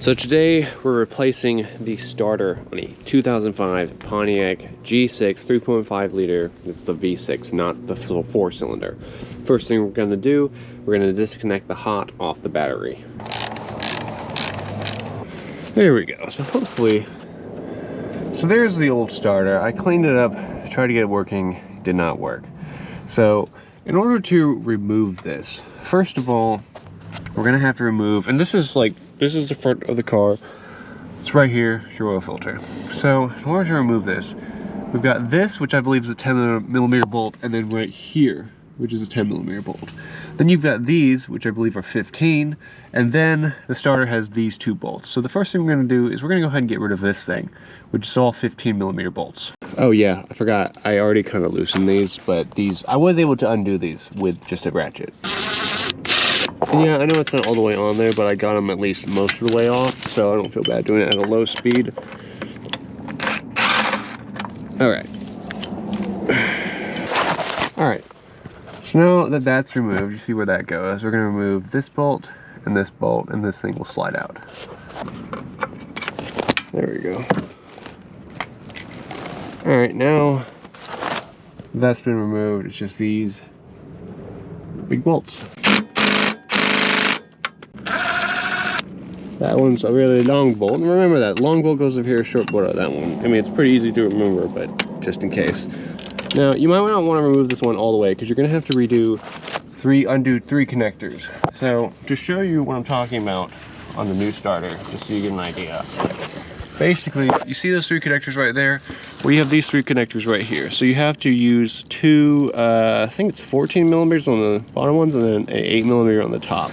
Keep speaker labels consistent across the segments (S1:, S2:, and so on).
S1: So today we're replacing the starter on a 2005 Pontiac G6 3.5 liter. It's the V6, not the 4-cylinder. First thing we're going to do, we're going to disconnect the hot off the battery. There we go. So hopefully, so there's the old starter. I cleaned it up, tried to get it working, did not work. So in order to remove this, first of all, we're going to have to remove, and this is the front of the car. It's right here, your oil filter. So in order to remove this, we've got this, which I believe is a 10mm bolt, and then right here, which is a 10mm bolt. Then you've got these, which I believe are 15, and then the starter has these 2 bolts. So the first thing we're going to do is we're going to go ahead and get rid of this thing, which is all 15mm bolts. Oh yeah, I forgot. I already kind of loosened these, but these, I was able to undo these with just a ratchet. And yeah, I know it's not all the way on there, but I got them at least most of the way off, so I don't feel bad doing it at a low speed. Alright. Alright. So now that that's removed, you see where that goes. We're going to remove this bolt, and this thing will slide out. There we go. Alright, now that's been removed, it's just these big bolts. That one's a really long bolt, and remember that long bolt goes up here, short bolt out that one. I mean, it's pretty easy to remember, but just in case. Now, you might not want to remove this one all the way, because you're going to have to undo three connectors. So, to show you what I'm talking about on the new starter, just so you get an idea. Basically, you see those 3 connectors right there? Well, you have these 3 connectors right here. So you have to use 2, I think it's 14mm on the bottom ones, and then an 8mm on the top.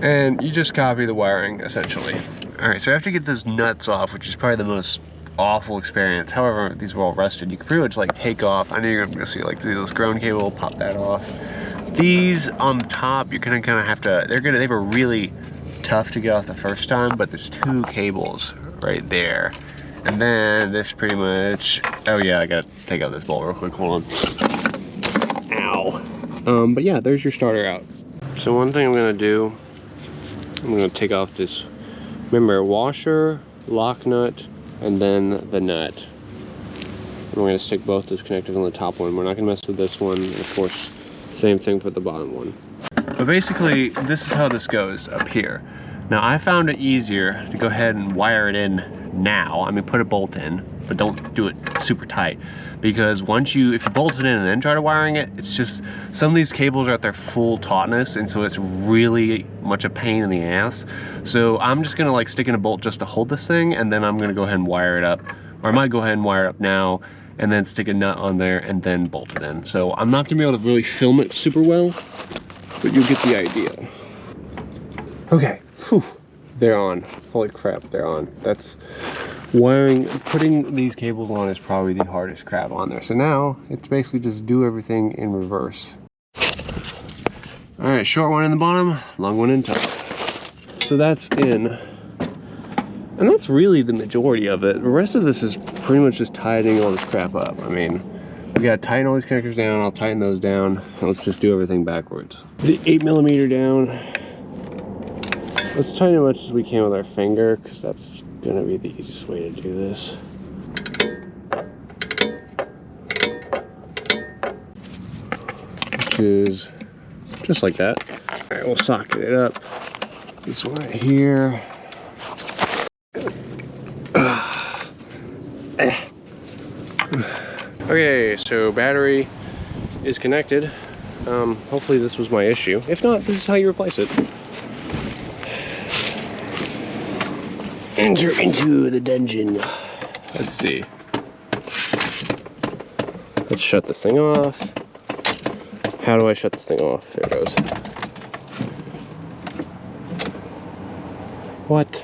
S1: And you just copy the wiring, essentially. Alright, so I have to get those nuts off, which is probably the most awful experience. However, these were all rusted. You can pretty much like take off. I know you're gonna see like this ground cable, pop that off. These on the top, you're gonna kind of have to, they were really tough to get off the first time, but there's 2 cables right there. And then this pretty much, oh yeah, I gotta take out this bolt real quick, hold on. Ow. But yeah, there's your starter out. So one thing I'm gonna do, I'm going to take off this, remember, washer, lock nut, and then the nut. And we're going to stick both those connectors on the top one. We're not going to mess with this one. And of course, same thing for the bottom one. But basically, this is how this goes up here. Now, I found it easier to go ahead and wire it in now. I mean, put a bolt in, but don't do it super tight. Because if you bolt it in and then try to wiring it, it's just, some of these cables are at their full tautness, and so it's really much a pain in the ass. So I'm just gonna like stick in a bolt just to hold this thing, and then I'm gonna go ahead and wire it up. Or I might go ahead and wire it up now, and then stick a nut on there, and then bolt it in. So I'm not gonna be able to really film it super well, but you'll get the idea. Okay, whew, they're on. Holy crap, they're on. That's wiring, putting these cables on is probably the hardest crap on there. So now it's basically just do everything in reverse. All right, short one in the bottom, long one in top. So that's in, and that's really the majority of it. The rest of this is pretty much just tightening all this crap up. I mean, we gotta tighten all these connectors down. I'll tighten those down. Let's just do everything backwards. The 8mm down. Let's tighten as much as we can with our finger, because that's gonna be the easiest way to do this. Which is just like that. All right, we'll socket it up. This one right here. Okay, so battery is connected. Hopefully this was my issue. If not, this is how you replace it. Enter into the dungeon. Let's see. Let's shut this thing off. How do I shut this thing off? There it goes. What?